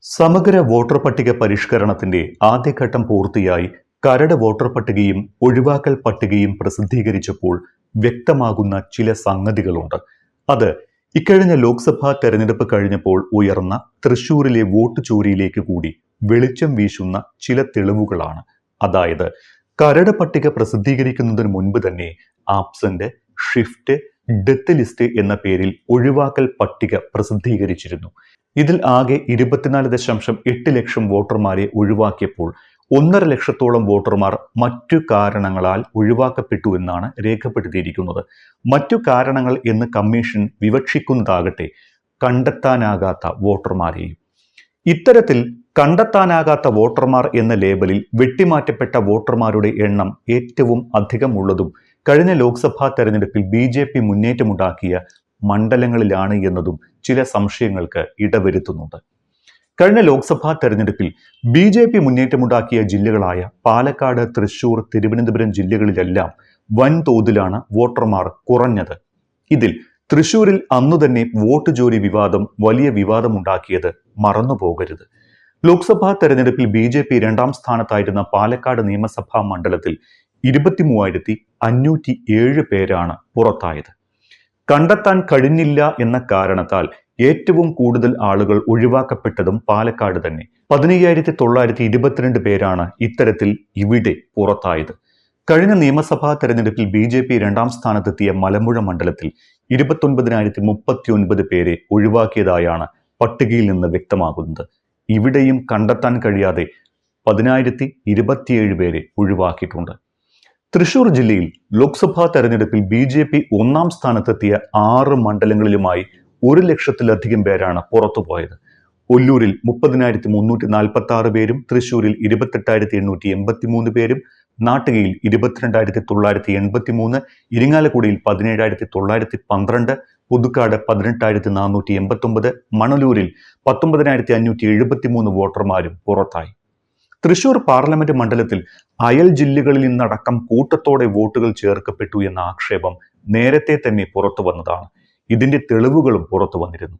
സമഗ്ര വോട്ടർ പട്ടിക പരിഷ്കരണത്തിന്റെ ആദ്യഘട്ടം പൂർത്തിയായി കരട് വോട്ടർ പട്ടികയും ഒഴിവാക്കൽ പട്ടികയും പ്രസിദ്ധീകരിച്ചപ്പോൾ വ്യക്തമാകുന്ന ചില സംഗതികളുണ്ട്. അത് ഇക്കഴിഞ്ഞ ലോക്സഭാ തെരഞ്ഞെടുപ്പ് കഴിഞ്ഞപ്പോൾ ഉയർന്ന തൃശൂരിലെ വോട്ട് ചോരിയിലേക്ക് കൂടി വെളിച്ചം വീശുന്ന ചില തെളിവുകളാണ്. അതായത് കരട് പട്ടിക പ്രസിദ്ധീകരിക്കുന്നതിന് മുൻപ് തന്നെ ആബ്സെന്റ്, ഷിഫ്റ്റ്, ഡെത്ത് ലിസ്റ്റ് എന്ന പേരിൽ ഒഴിവാക്കൽ പട്ടിക പ്രസിദ്ധീകരിച്ചിരുന്നു. ഇതിൽ ആകെ 24.8 ലക്ഷം വോട്ടർമാരെ ഒഴിവാക്കിയപ്പോൾ 1.5 ലക്ഷത്തോളം വോട്ടർമാർ മറ്റു കാരണങ്ങളാൽ ഒഴിവാക്കപ്പെട്ടു എന്നാണ് രേഖപ്പെടുത്തിയിരിക്കുന്നത്. മറ്റു കാരണങ്ങൾ എന്ന് കമ്മീഷൻ വിവക്ഷിക്കുന്നതാകട്ടെ കണ്ടെത്താനാകാത്ത വോട്ടർമാരെയും. ഇത്തരത്തിൽ കണ്ടെത്താനാകാത്ത വോട്ടർമാർ എന്ന ലേബലിൽ വെട്ടിമാറ്റപ്പെട്ട വോട്ടർമാരുടെ എണ്ണം ഏറ്റവും അധികമുള്ളതും കഴിഞ്ഞ ലോക്സഭാ തെരഞ്ഞെടുപ്പിൽ BJP മുന്നേറ്റമുണ്ടാക്കിയ മണ്ഡലങ്ങളിലാണ് എന്നതും ചില സംശയങ്ങൾക്ക് ഇടവരുത്തുന്നുണ്ട്. കഴിഞ്ഞ ലോക്സഭാ തെരഞ്ഞെടുപ്പിൽ BJP മുന്നേറ്റമുണ്ടാക്കിയ ജില്ലകളായ പാലക്കാട്, തൃശൂർ, തിരുവനന്തപുരം ജില്ലകളിലെല്ലാം വൻതോതിലാണ് വോട്ടർമാർ കുറഞ്ഞത്. ഇതിൽ തൃശൂരിൽ അന്നുതന്നെ വോട്ട് ചോരി വിവാദം വലിയ വിവാദമുണ്ടാക്കിയത് മറന്നുപോകരുത്. ലോക്സഭാ തെരഞ്ഞെടുപ്പിൽ BJP 2ാം സ്ഥാനത്തായിരുന്ന പാലക്കാട് നിയമസഭാ മണ്ഡലത്തിൽ 23,507 പേരാണ് പുറത്തായത്. കണ്ടെത്താൻ കഴിഞ്ഞില്ല എന്ന കാരണത്താൽ ഏറ്റവും കൂടുതൽ ആളുകൾ ഒഴിവാക്കപ്പെട്ടതും പാലക്കാട് തന്നെ. 15,922 പേരാണ് ഇത്തരത്തിൽ ഇവിടെ പുറത്തായത്. കഴിഞ്ഞ നിയമസഭാ തെരഞ്ഞെടുപ്പിൽ BJP 2ാം സ്ഥാനത്തെത്തിയ മലമ്പുഴ മണ്ഡലത്തിൽ 29,039 പേരെ ഒഴിവാക്കിയതായാണ് പട്ടികയിൽ നിന്ന് വ്യക്തമാകുന്നത്. ഇവിടെയും കണ്ടെത്താൻ കഴിയാതെ 10,027 പേരെ ഒഴിവാക്കിയിട്ടുണ്ട്. തൃശൂർ ജില്ലയിൽ ലോക്സഭാ തെരഞ്ഞെടുപ്പിൽ BJP 1ാം സ്ഥാനത്തെത്തിയ 6 മണ്ഡലങ്ങളിലുമായി 1 ലക്ഷത്തിലധികം പേരാണ് പുറത്തുപോയത്. ഒല്ലൂരിൽ 30,346 പേരും, തൃശൂരിൽ 28,883 പേരും, നാട്ടികയിൽ 22,983, ഇരിങ്ങാലക്കുടയിൽ 17,912, പുതുക്കാട് 18,489, മണലൂരിൽ 19,573 വോട്ടർമാരും പുറത്തായി. തൃശൂർ പാർലമെന്റ് മണ്ഡലത്തിൽ അയൽ ജില്ലകളിൽ നിന്നടക്കം കൂട്ടത്തോടെ വോട്ടുകൾ ചേർക്കപ്പെട്ടു എന്ന ആക്ഷേപം നേരത്തെ തന്നെ പുറത്തു വന്നതാണ്. ഇതിന്റെ തെളിവുകളും പുറത്തു വന്നിരുന്നു.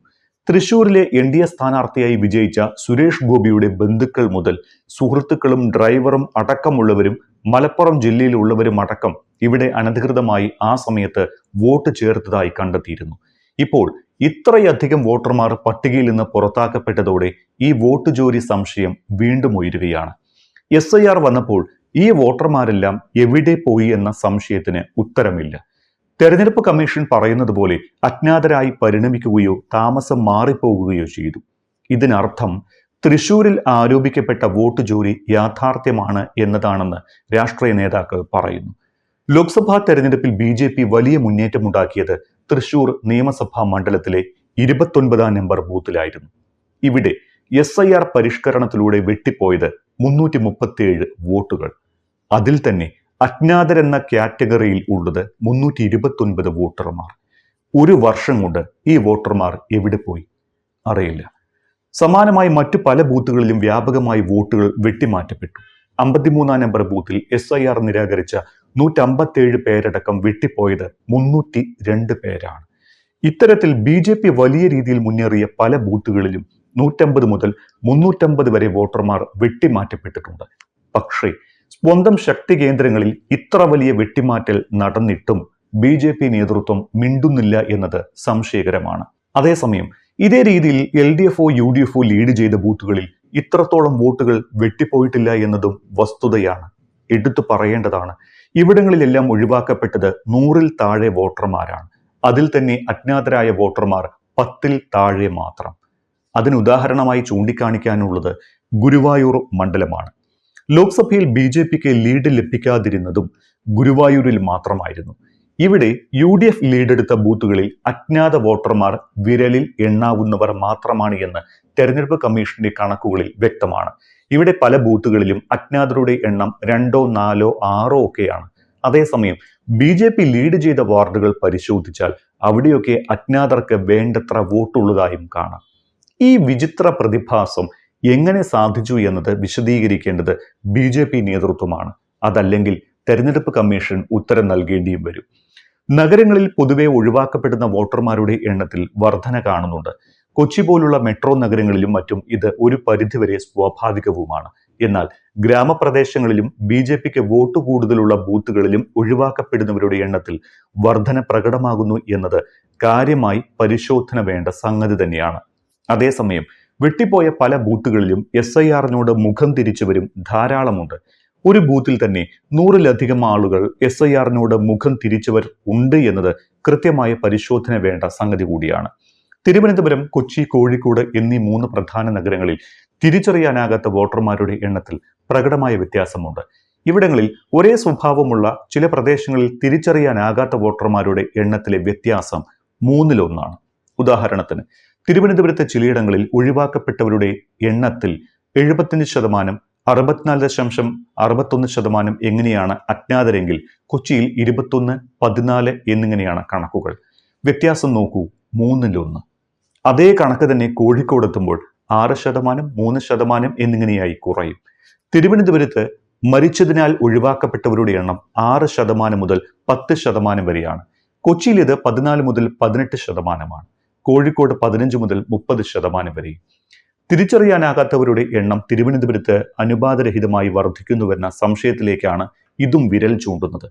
തൃശൂരിലെ NDA സ്ഥാനാർത്ഥിയായി വിജയിച്ച സുരേഷ് ഗോപിയുടെ ബന്ധുക്കൾ മുതൽ സുഹൃത്തുക്കളും ഡ്രൈവറും അടക്കമുള്ളവരും മലപ്പുറം ജില്ലയിലുള്ളവരും അടക്കം ഇവിടെ അനധികൃതമായി ആ സമയത്ത് വോട്ട് ചേർത്തതായി കണ്ടെത്തിയിരുന്നു. ഇപ്പോൾ ഇത്രയധികം വോട്ടർമാർ പട്ടികയിൽ നിന്ന് പുറത്താക്കപ്പെട്ടതോടെ ഈ വോട്ട് ചോരി സംശയം വീണ്ടും ഉയരുകയാണ്. SIR വന്നപ്പോൾ ഈ വോട്ടർമാരെല്ലാം എവിടെ പോയി എന്ന സംശയത്തിന് ഉത്തരമില്ല. തെരഞ്ഞെടുപ്പ് കമ്മീഷൻ പറയുന്നത് പോലെ അജ്ഞാതരായി പരിണമിക്കുകയോ താമസം മാറിപ്പോകുകയോ ചെയ്തു. ഇതിനർത്ഥം തൃശൂരിൽ ആരോപിക്കപ്പെട്ട വോട്ട് ചോരി യാഥാർത്ഥ്യമാണ് എന്നതാണെന്ന് രാഷ്ട്രീയ നേതാക്കൾ പറയുന്നു. ലോക്സഭാ തെരഞ്ഞെടുപ്പിൽ BJP വലിയ മുന്നേറ്റമുണ്ടാക്കിയത് തൃശൂർ നിയമസഭാ മണ്ഡലത്തിലെ 29ാം നമ്പർ ബൂത്തിലായിരുന്നു. ഇവിടെ SIR പരിഷ്കരണത്തിലൂടെ വെട്ടിപ്പോയത് 337 വോട്ടുകൾ. അതിൽ തന്നെ അജ്ഞാതരെന്ന കാറ്റഗറിയിൽ ഉള്ളത് 329 വോട്ടർമാർ. ഒരു വർഷം കൊണ്ട് ഈ വോട്ടർമാർ എവിടെ പോയി അറിയില്ല. സമാനമായി മറ്റു പല ബൂത്തുകളിലും വ്യാപകമായി വോട്ടുകൾ വെട്ടിമാറ്റപ്പെട്ടു. 53ാം നമ്പർ ബൂത്തിൽ SIR നിരാകരിച്ച 157 പേരടക്കം വെട്ടിപ്പോയത് 302 പേരാണ്. ഇത്തരത്തിൽ BJP വലിയ രീതിയിൽ മുന്നേറിയ പല ബൂത്തുകളിലും 150 മുതൽ 350 വരെ വോട്ടർമാർ വെട്ടിമാറ്റപ്പെട്ടിട്ടുണ്ട്. പക്ഷേ സ്വന്തം ശക്തി കേന്ദ്രങ്ങളിൽ ഇത്ര വലിയ വെട്ടിമാറ്റൽ നടന്നിട്ടും BJP നേതൃത്വം മിണ്ടുന്നില്ല എന്നത് സംശയകരമാണ്. അതേസമയം ഇതേ രീതിയിൽ LDFO, UDFO ലീഡ് ചെയ്ത ബൂത്തുകളിൽ ഇത്രത്തോളം വോട്ടുകൾ വെട്ടിപ്പോയിട്ടില്ല എന്നതും വസ്തുതയാണ്, എടുത്തു പറയേണ്ടതാണ്. ഇവിടങ്ങളിലെല്ലാം ഒഴിവാക്കപ്പെട്ടത് 100-ൽ താഴെ വോട്ടർമാരാണ്. അതിൽ തന്നെ അജ്ഞാതരായ വോട്ടർമാർ 10-ൽ താഴെ മാത്രം. അതിനുദാഹരണമായി ചൂണ്ടിക്കാണിക്കാനുള്ളത് ഗുരുവായൂർ മണ്ഡലമാണ്. ലോക്സഭയിൽ BJPക്ക് ലീഡ് ലഭിക്കാതിരുന്നതും ഗുരുവായൂരിൽ മാത്രമായിരുന്നു. ഇവിടെ UDF ലീഡെടുത്ത ബൂത്തുകളിൽ അജ്ഞാത വോട്ടർമാർ വിരലിൽ എണ്ണാവുന്നവർ മാത്രമാണ് എന്ന് തെരഞ്ഞെടുപ്പ് കമ്മീഷന്റെ കണക്കുകളിൽ വ്യക്തമാണ്. ഇവിടെ പല ബൂത്തുകളിലും അജ്ഞാതരുടെ എണ്ണം 2, 4, 6 ഒക്കെയാണ്. അതേസമയം BJP ലീഡ് ചെയ്ത വാർഡുകൾ പരിശോധിച്ചാൽ അവിടെയൊക്കെ അജ്ഞാതർക്ക് വേണ്ടത്ര വോട്ടുള്ളതായും കാണാം. ഈ വിചിത്ര പ്രതിഭാസം എങ്ങനെ സാധിച്ചു എന്നത് വിശദീകരിക്കേണ്ടത് BJP നേതൃത്വമാണ്. അതല്ലെങ്കിൽ തെരഞ്ഞെടുപ്പ് കമ്മീഷൻ ഉത്തരം നൽകേണ്ടിയും വരും. നഗരങ്ങളിൽ പൊതുവെ ഒഴിവാക്കപ്പെടുന്ന വോട്ടർമാരുടെ എണ്ണത്തിൽ വർധന കാണുന്നുണ്ട്. കൊച്ചി പോലുള്ള മെട്രോ നഗരങ്ങളിലും മറ്റും ഇത് ഒരു പരിധിവരെ സ്വാഭാവികവുമാണ്. എന്നാൽ ഗ്രാമപ്രദേശങ്ങളിലും BJPക്ക് വോട്ട് കൂടുതലുള്ള ബൂത്തുകളിലും ഒഴിവാക്കപ്പെടുന്നവരുടെ എണ്ണത്തിൽ വർധന പ്രകടമാകുന്നു എന്നത് കാര്യമായി പരിശോധന വേണ്ട സംഗതി തന്നെയാണ്. അതേസമയം വെട്ടിപ്പോയ പല ബൂത്തുകളിലും SIRനോട് മുഖം തിരിച്ചവരും ധാരാളമുണ്ട്. ഒരു ബൂത്തിൽ തന്നെ 100-ലധികം ആളുകൾ SIRനോട് മുഖം തിരിച്ചവർ ഉണ്ട് എന്നത് കൃത്യമായ പരിശോധന വേണ്ട സംഗതി കൂടിയാണ്. തിരുവനന്തപുരം, കൊച്ചി, കോഴിക്കോട് എന്നീ 3 പ്രധാന നഗരങ്ങളിൽ തിരിച്ചറിയാനാകാത്ത വോട്ടർമാരുടെ എണ്ണത്തിൽ പ്രകടമായ വ്യത്യാസമുണ്ട്. ഇവിടങ്ങളിൽ ഒരേ സ്വഭാവമുള്ള ചില പ്രദേശങ്ങളിൽ തിരിച്ചറിയാനാകാത്ത വോട്ടർമാരുടെ എണ്ണത്തിലെ വ്യത്യാസം 3-1. ഉദാഹരണത്തിന് തിരുവനന്തപുരത്തെ ചിലയിടങ്ങളിൽ ഒഴിവാക്കപ്പെട്ടവരുടെ എണ്ണത്തിൽ 75%, 64.61% എങ്ങനെയാണ് അജ്ഞാതരെങ്കിൽ കൊച്ചിയിൽ 21, 14 എന്നിങ്ങനെയാണ് കണക്കുകൾ. വ്യത്യാസം നോക്കൂ, 3-1. അതേ കണക്ക് തന്നെ കോഴിക്കോടെത്തുമ്പോൾ 6%, 3% എന്നിങ്ങനെയായി കുറയും. തിരുവനന്തപുരത്ത് മരിച്ചതിനാൽ ഒഴിവാക്കപ്പെട്ടവരുടെ എണ്ണം 6% മുതൽ 10% വരെയാണ്. കൊച്ചിയിൽ ഇത് 14 മുതൽ 18%. കോഴിക്കോട് 15 മുതൽ 30% വരെയും. തിരിച്ചറിയാനാകാത്തവരുടെ എണ്ണം തിരുവനന്തപുരത്ത് അനുപാതരഹിതമായി വർദ്ധിക്കുന്നുവെന്ന സംശയത്തിലേക്കാണ് ഇതും വിരൽ ചൂണ്ടുന്നത്.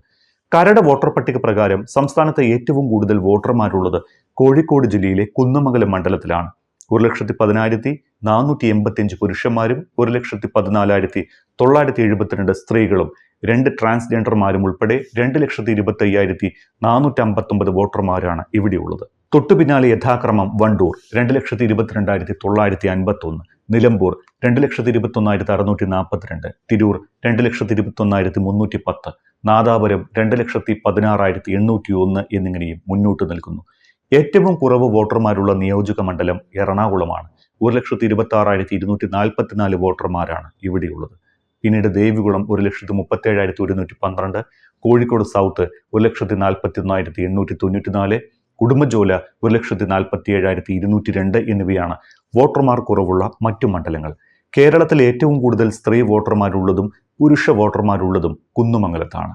കരട് വോട്ടർ പട്ടിക പ്രകാരം സംസ്ഥാനത്ത് ഏറ്റവും കൂടുതൽ വോട്ടർമാരുള്ളത് കോഴിക്കോട് ജില്ലയിലെ കുന്നമംഗലം മണ്ഡലത്തിലാണ്. 1,10,485 പുരുഷന്മാരും 1,14,972 സ്ത്രീകളും 2 ട്രാൻസ്ജെൻഡർമാരും ഉൾപ്പെടെ 2,25,459 വോട്ടർമാരാണ് ഇവിടെയുള്ളത്. തൊട്ടു പിന്നാലെ യഥാക്രമം വണ്ടൂർ 2,22,951, നിലമ്പൂർ 2,21,642, തിരൂർ 2,21,310, നാദാപുരം 2,16,801 എന്നിങ്ങനെയും മുന്നോട്ട് നിൽക്കുന്നു. ഏറ്റവും കുറവ് വോട്ടർമാരുള്ള നിയോജക മണ്ഡലം എറണാകുളമാണ്. 1,26,244 വോട്ടർമാരാണ് ഇവിടെയുള്ളത്. പിന്നീട് ദേവികുളം 1,37,112, കോഴിക്കോട് സൗത്ത് 1,41,894, ഉടുമ്പൻചോല 1,47,202 എന്നിവയാണ് വോട്ടർമാർ കുറവുള്ള മറ്റു മണ്ഡലങ്ങൾ. കേരളത്തിൽ ഏറ്റവും കൂടുതൽ സ്ത്രീ വോട്ടർമാരുള്ളതും പുരുഷ വോട്ടർമാരുള്ളതും കുന്നമംഗലത്താണ്.